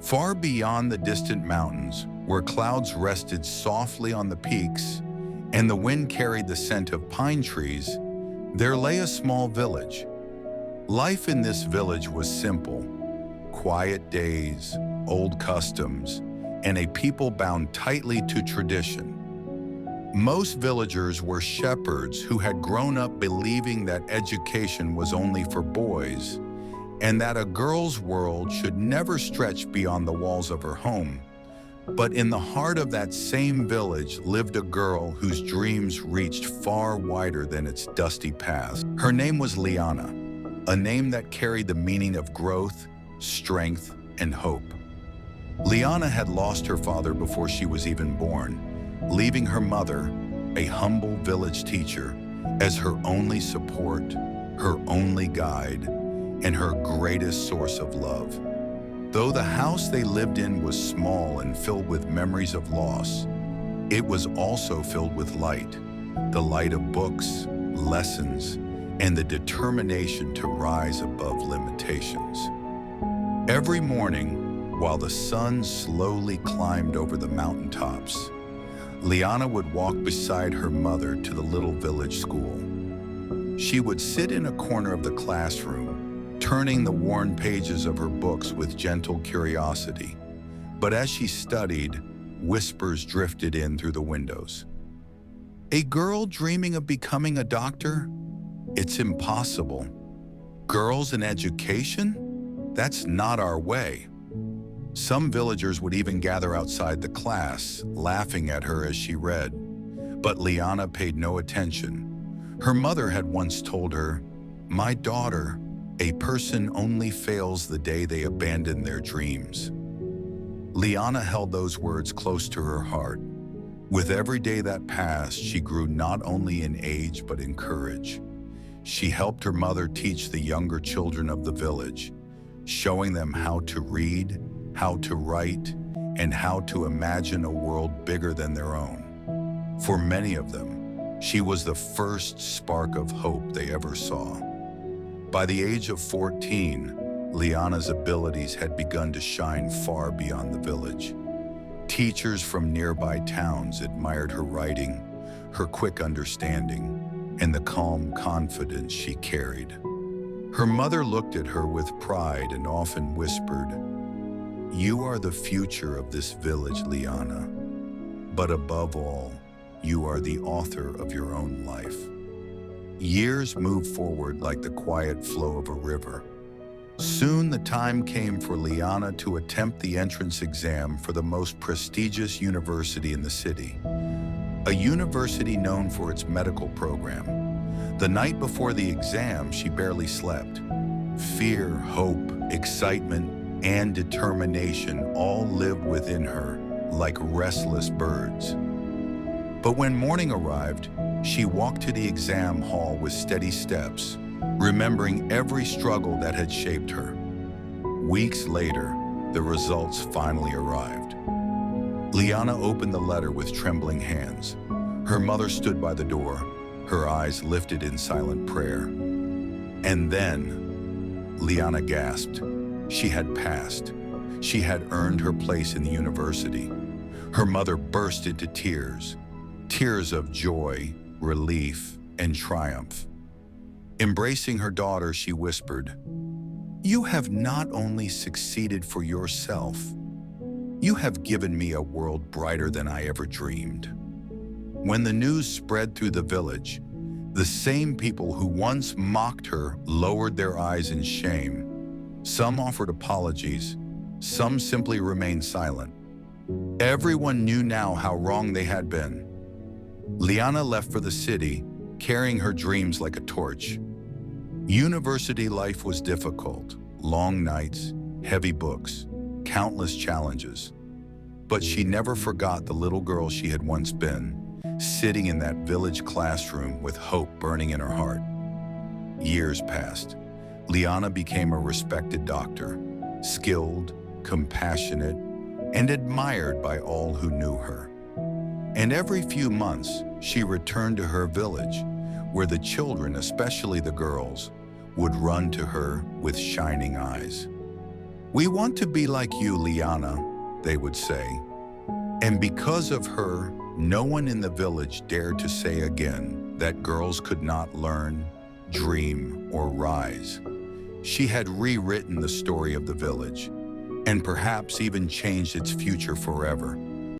Far beyond the distant mountains, where clouds rested softly on the peaks and the wind carried the scent of pine trees, there lay a small village. Life in this village was simple: quiet days, old customs, and a people bound tightly to tradition. Most villagers were shepherds who had grown up believing that education was only for boys, and that a girl's world should never stretch beyond the walls of her home. But in the heart of that same village lived a girl whose dreams reached far wider than its dusty past. Her name was Liana, a name that carried the meaning of growth, strength, and hope. Liana had lost her father before she was even born, leaving her mother, a humble village teacher, as her only support, her only guide, and her greatest source of love. Though the house they lived in was small and filled with memories of loss, it was also filled with light, the light of books, lessons, and the determination to rise above limitations. Every morning, while the sun slowly climbed over the mountaintops, Liana would walk beside her mother to the little village school. She would sit in a corner of the classroom, turning the worn pages of her books with gentle curiosity. But as she studied, whispers drifted in through the windows. A girl dreaming of becoming a doctor? It's impossible. Girls in education? That's not our way. Some villagers would even gather outside the class, laughing at her as she read. But Liana paid no attention. Her mother had once told her, "My daughter, a person only fails the day they abandon their dreams." Liana held those words close to her heart. With every day that passed, she grew not only in age but in courage. She helped her mother teach the younger children of the village, showing them how to read, how to write, and how to imagine a world bigger than their own. For many of them, she was the first spark of hope they ever saw. By the age of 14, Liana's abilities had begun to shine far beyond the village. Teachers from nearby towns admired her writing, her quick understanding, and the calm confidence she carried. Her mother looked at her with pride and often whispered, "You are the future of this village, Liana. But above all, you are the author of your own life." Years moved forward like the quiet flow of a river. Soon the time came for Liana to attempt the entrance exam for the most prestigious university in the city, a university known for its medical program. The night before the exam, she barely slept. Fear, hope, excitement, and determination all lived within her like restless birds. But when morning arrived, she walked to the exam hall with steady steps, remembering every struggle that had shaped her. Weeks later, the results finally arrived. Liana opened the letter with trembling hands. Her mother stood by the door, her eyes lifted in silent prayer. And then, Liana gasped. She had passed. She had earned her place in the university. Her mother burst into tears, tears of joy, relief, and triumph. Embracing her daughter, she whispered, "You have not only succeeded for yourself, you have given me a world brighter than I ever dreamed." When the news spread through the village, the same people who once mocked her lowered their eyes in shame. Some offered apologies, some simply remained silent. Everyone knew now how wrong they had been. Liana left for the city, carrying her dreams like a torch. University life was difficult, long nights, heavy books, countless challenges. But she never forgot the little girl she had once been, sitting in that village classroom with hope burning in her heart. Years passed. Liana became a respected doctor, skilled, compassionate, and admired by all who knew her. And every few months, she returned to her village, where the children, especially the girls, would run to her with shining eyes. "We want to be like you, Liana," they would say. And because of her, no one in the village dared to say again that girls could not learn, dream, or rise. She had rewritten the story of the village, and perhaps even changed its future forever.